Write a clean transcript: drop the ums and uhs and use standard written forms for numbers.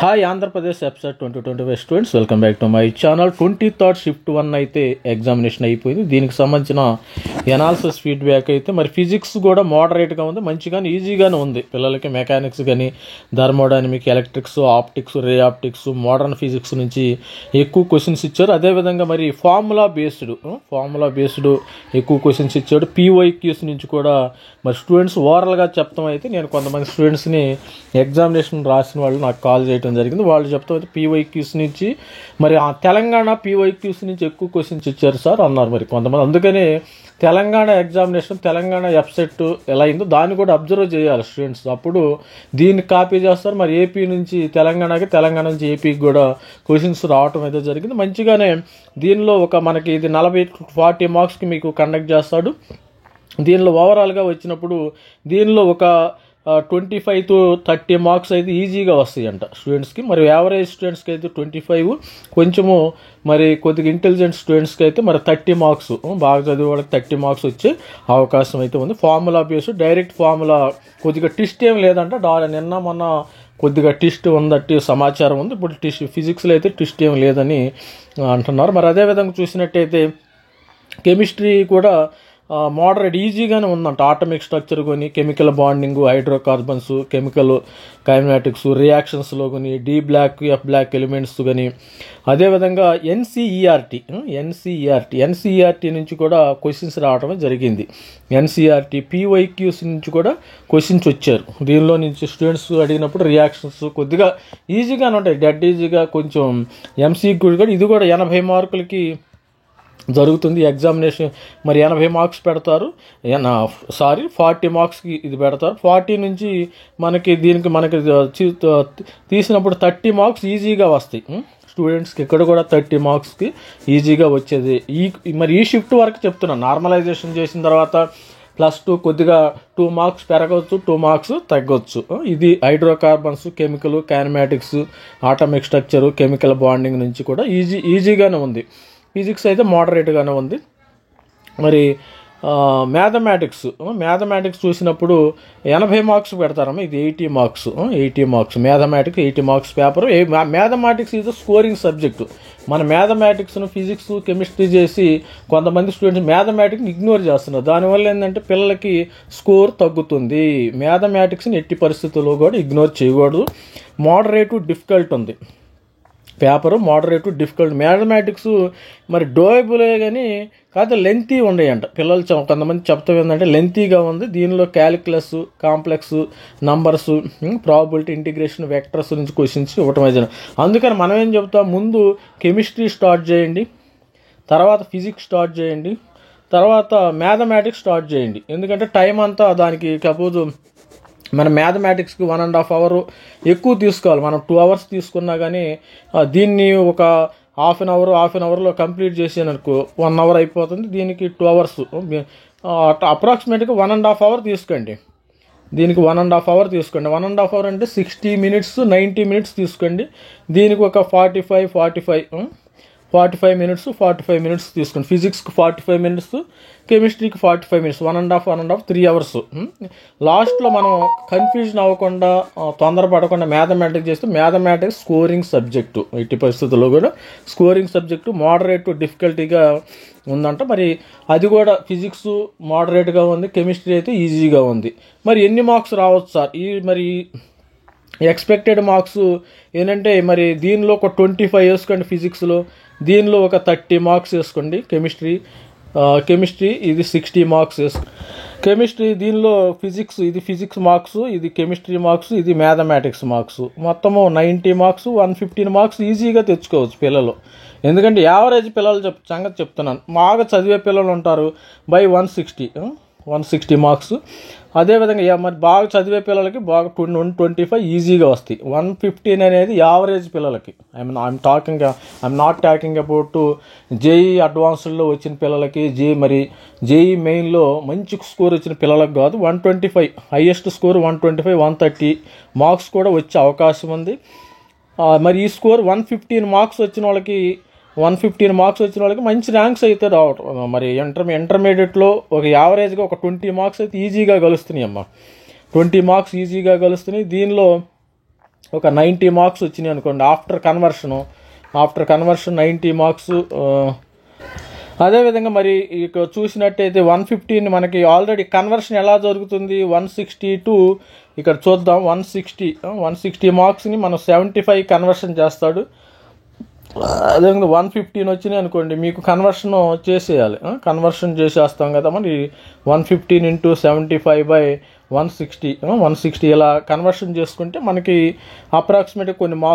Hi Andhra Pradesh episode 2025 students welcome back to my channel. 23rd shift 1 అయితే examination అయిపోయింది. దీనికి సంబంధించిన ఎనాలిసిస్ ఫీడ్బ్యాక్ అయితే మరి ఫిజిక్స్ కూడా మోడరేట్గా ఉంది, మంచిగానే ఈజీగానే ఉంది పిల్లలకి. మెకానిక్స్ కానీ thermodynamic, electrics, optics, ray optics, modern physics నుంచి ఎక్కువ క్వశ్చన్స్ ఇచ్చారు. అదేవిధంగా మరి ఫార్ములా బేస్డ్ ఎక్కువ క్వశ్చన్స్ ఇచ్చాడు. పీవైక్యూస్ నుంచి కూడా మరి స్టూడెంట్స్ ఓవరాల్గా చెప్తాం. అయితే నేను కొంతమంది స్టూడెంట్స్ని ఎగ్జామినేషన్ రాసిన వాళ్ళు నాకు కాల్ చేయడం జరిగింది. వాళ్ళు చెప్తా అయితే పీవైక్యూస్ నుంచి మరి ఆ తెలంగాణ పీవైక్యూస్ నుంచి ఎక్కువ క్వశ్చన్స్ ఇచ్చారు సార్ అన్నారు మరి కొంతమంది. అందుకనే తెలంగాణ ఎగ్జామినేషన్, తెలంగాణ వెబ్సైట్ ఎలా అయిందో దాన్ని కూడా అబ్జర్వ్ చేయాలి స్టూడెంట్స్. అప్పుడు దీన్ని కాపీ చేస్తారు. మరి ఏపీ నుంచి తెలంగాణకి, తెలంగాణ నుంచి ఏపీకి కూడా క్వశ్చన్స్ రావటం అయితే జరిగింది. మంచిగానే దీనిలో ఒక మనకి ఇది 40 మార్క్స్కి మీకు కండక్ట్ చేస్తాడు. దీనిలో ఓవరాల్గా వచ్చినప్పుడు దీనిలో ఒక 25 to 30 మార్క్స్ అయితే ఈజీగా వస్తాయంట స్టూడెంట్స్కి. మరి యావరేజ్ స్టూడెంట్స్కి అయితే 25, కొంచెము మరి కొద్దిగా ఇంటెలిజెంట్ స్టూడెంట్స్కి అయితే మరి 30 మార్క్స్, బాగా చదివే వాళ్ళకి 30 మార్క్స్ వచ్చే అవకాశం అయితే ఉంది. ఫార్ములా బేస్డ్ డైరెక్ట్ ఫార్ములా, కొద్దిగా ట్విస్ట్ ఏం లేదంట. నిన్న మొన్న కొద్దిగా ట్విస్ట్ ఉందట్టి సమాచారం ఉంది. ఇప్పుడు ఫిజిక్స్లో అయితే ట్విస్ట్ ఏం లేదని అంటున్నారు. మరి అదేవిధంగా చూసినట్టయితే కెమిస్ట్రీ కూడా మోడరేట్ ఈజీగానే ఉందంట. ఆటమిక్ స్ట్రక్చర్ కొని, chemical bonding, hydrocarbons, chemical kinematics, రియాక్షన్స్లో కానీ, D block, F block elements కానీ, అదేవిధంగా ఎన్సీఈఆర్టీ నుంచి కూడా క్వశ్చన్స్ రావడం జరిగింది. ఎన్సీఈఆర్టీ పీవైక్యూస్ నుంచి కూడా క్వశ్చన్స్ వచ్చారు. దీనిలో నుంచి స్టూడెంట్స్ అడిగినప్పుడు రియాక్షన్స్ కొద్దిగా ఈజీగానే ఉంటాయి, డెడ్ ఈజీగా. కొంచెం ఎంసీక్యూ కూడా ఇది కూడా 80 మార్కులకి జరుగుతుంది ఎగ్జామినేషన్. మరి 80 మార్క్స్ పెడతారు, 40 మార్క్స్కి ఇది పెడతారు. 40 నుంచి మనకి తీసినప్పుడు 30 మార్క్స్ ఈజీగా వస్తాయి స్టూడెంట్స్కి. ఇక్కడ కూడా 30 మార్క్స్కి ఈజీగా వచ్చేది. ఈ షిఫ్ట్ వరకు చెప్తున్నాను. నార్మలైజేషన్ చేసిన తర్వాత +2 కొద్దిగా 2 మార్క్స్ పెరగవచ్చు, 2 మార్క్స్ తగ్గవచ్చు. ఇది hydrocarbons, chemical kinematics, atomic structure, chemical bonding నుంచి కూడా ఈజీగానే ఉంది. ఫిజిక్స్ అయితే మోడరేట్గానే ఉంది. మరి మ్యాథమెటిక్స్ చూసినప్పుడు 80 మార్క్స్ పెడతారమ్మా. ఇది 80 marks mathematics, 80 marks paper. Mathematics is scoring subject. మన మ్యాథమెటిక్స్ను, ఫిజిక్స్, కెమిస్ట్రీ చేసి కొంతమంది స్టూడెంట్స్ మ్యాథమెటిక్స్ని ఇగ్నోర్ చేస్తున్నారు. దానివల్ల ఏంటంటే పిల్లలకి స్కోర్ తగ్గుతుంది. మ్యాథమెటిక్స్ని ఎట్టి పరిస్థితుల్లో కూడా ఇగ్నోర్ చేయకూడదు. మోడరేట్ డిఫికల్ట్ ఉంది పేపరు, మోడరేట్ డిఫికల్ట్. మ్యాథమెటిక్స్ మరి డోయబులే కానీ కాకపోతే లెంతీ ఉన్నాయంట. పిల్లలు కొంతమంది చెప్తాం ఏంటంటే లెంతీగా ఉంది. దీనిలో calculus, complex numbers, probability, integration, vectors నుంచి క్వశ్చన్స్ ఇవ్వటం అయితే. అందుకని మనం ఏం చెప్తాం, ముందు కెమిస్ట్రీ స్టార్ట్ చేయండి, తర్వాత ఫిజిక్స్ స్టార్ట్ చేయండి, తర్వాత మ్యాథమెటిక్స్ స్టార్ట్ చేయండి. ఎందుకంటే టైం అంతా దానికి సపోజ్ మన మ్యాథమెటిక్స్కి 1.5 hour ఎక్కువ తీసుకోవాలి. మనం 2 hours తీసుకున్నా కానీ దీన్ని ఒక హాఫ్ అన్ అవర్లో కంప్లీట్ చేసాననుకో 1 hour అయిపోతుంది. దీనికి 2 hours, అప్రాక్సిమేట్గా 1.5 hour తీసుకోండి. దీనికి 1.5 hour తీసుకోండి. 1.5 hour అంటే 60 minutes, 90 minutes తీసుకోండి. దీనికి ఒక 45 minutes తీసుకోండి. ఫిజిక్స్కి 45 minutes, కెమిస్ట్రీకి 45 minutes, 1.5 3 hours. లాస్ట్లో మనం కన్ఫ్యూజన్ అవ్వకుండా, తొందరపడకుండా మ్యాథమెటిక్స్ చేస్తే మ్యాథమెటిక్స్ స్కోరింగ్ సబ్జెక్టు. ఎట్టి పరిస్థితుల్లో కూడా స్కోరింగ్ సబ్జెక్టు. మోడరేట్ డిఫికల్టీగా ఉందంట. మరి అది కూడా ఫిజిక్స్ మోడరేట్గా ఉంది, కెమిస్ట్రీ అయితే ఈజీగా ఉంది. మరి ఎన్ని మార్క్స్ రావచ్చు సార్? మరి ఎక్స్పెక్టెడ్ మార్క్స్ ఏంటంటే మరి దీనిలో ఒక 25 వేసుకోండి ఫిజిక్స్లో, దీనిలో ఒక 30 మార్క్స్ వేసుకోండి. కెమిస్ట్రీ ఇది 60 మార్క్స్ వేసుకోండి. కెమిస్ట్రీ దీనిలో ఇది ఫిజిక్స్ మార్క్స్, ఇది కెమిస్ట్రీ మార్క్స్, ఇది మ్యాథమెటిక్స్ మార్క్స్. మొత్తము 90 మార్క్స్, 115 మార్క్స్ ఈజీగా తెచ్చుకోవచ్చు పిల్లలు. ఎందుకంటే యావరేజ్ పిల్లలు సంగతి చెప్తున్నాను. బాగా చదివే పిల్లలు ఉంటారు బై 160 మార్క్స్. అదేవిధంగా మరి బాగా చదివే పిల్లలకి బాగా 125 ఈజీగా వస్తాయి. 115 అనేది యావరేజ్ పిల్లలకి. I'm not talking about JEE అడ్వాన్స్డ్లో వచ్చిన పిల్లలకి, జేఈ మెయిన్లో మంచి స్కోర్ వచ్చిన పిల్లలకు కాదు. 125 హైయెస్ట్ స్కోర్ 125, 130 మార్క్స్ కూడా వచ్చే అవకాశం ఉంది. మరి ఈ స్కోర్ 115 మార్క్స్ వచ్చిన వాళ్ళకి మంచి ర్యాంక్స్ అయితే రావటం. మరి ఇంటర్మీడియట్లో ఒక యావరేజ్గా ఒక 20 మార్క్స్ అయితే ఈజీగా కలుస్తున్నాయి అమ్మ. 20 మార్క్స్ ఈజీగా కలుస్తున్నాయి. దీనిలో ఒక 90 మార్క్స్ వచ్చినాయి అనుకోండి ఆఫ్టర్ కన్వర్షన్ 90 మార్క్స్. అదేవిధంగా మరి ఇక చూసినట్టయితే 150ని మనకి ఆల్రెడీ కన్వర్షన్ ఎలా జరుగుతుంది 160 టు ఇక్కడ చూద్దాం 160 మార్క్స్ని మనం 75 కన్వర్షన్ చేస్తాడు. అదేవిధంగా 115 వచ్చినాయి అనుకోండి మీకు కన్వర్షన్ చేసేయాలి. కన్వర్షన్ చేసేస్తాం కదా మరి 115 × 75/160 ఇలా కన్వర్షన్ చేసుకుంటే మనకి అప్రాక్సిమేట్గా కొన్ని మార్క్స్